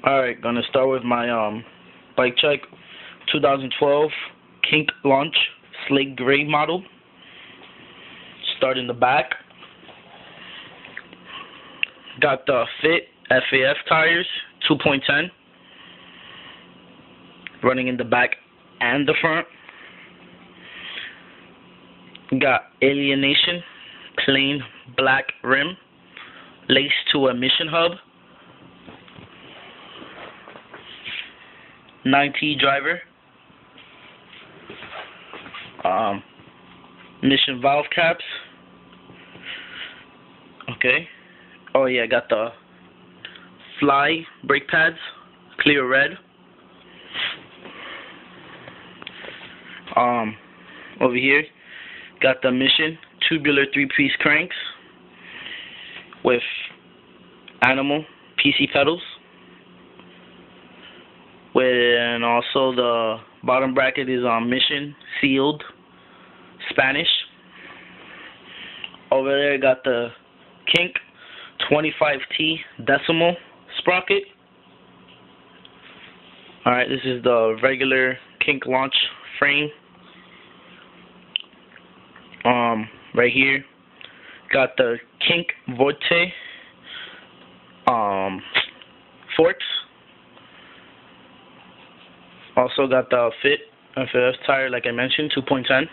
Alright, gonna start with my bike check. 2012 Kink launch slate gray model. Start in the back. Got the Fit FAF tires, 2.10. Running in the back and the front. Got Alienation plain black rim laced to a mission hub. 9T driver. Mission valve caps. Okay. Oh yeah, got the Fly brake pads, clear red. Over here, got the Mission tubular 3-piece cranks with Animal PC pedals. And also the bottom bracket is Mission sealed Spanish. Over there got the Kink 25T decimal sprocket. Alright, this is the regular Kink launch frame. Right here got the Kink Vorte forks. Also got the Fit FAF tire, like I mentioned, 2.10.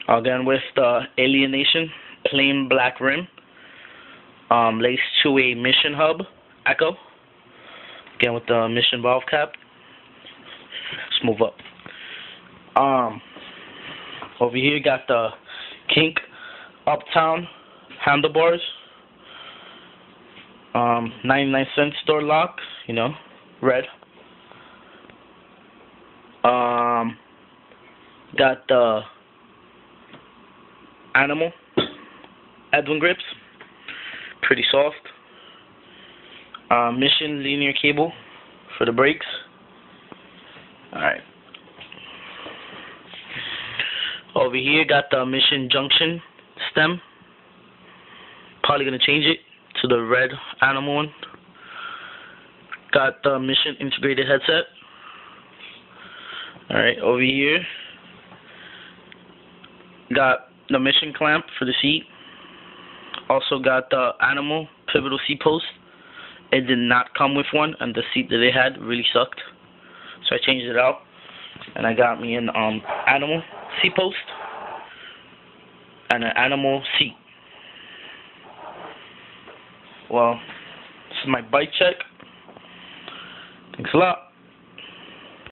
Again with the Alienation plain black rim, laced to a Mission hub Echo. Again with the Mission valve cap. Let's move up. Over here got the Kink Uptown handlebars. 99-cent store lock, you know, red. Got the Animal Edwin grips, pretty soft. Mission linear cable for the brakes. Alright. Over here got the Mission junction stem. Probably gonna change it to the red Animal one. Got the Mission integrated headset. Alright, over here got the Mission clamp for the seat. Also got the Animal pivotal seat post. It did not come with one, and the seat that they had really sucked, so I changed it out, and I got me an Animal seat post and an Animal seat. Well, this is my bike check. Thanks a lot.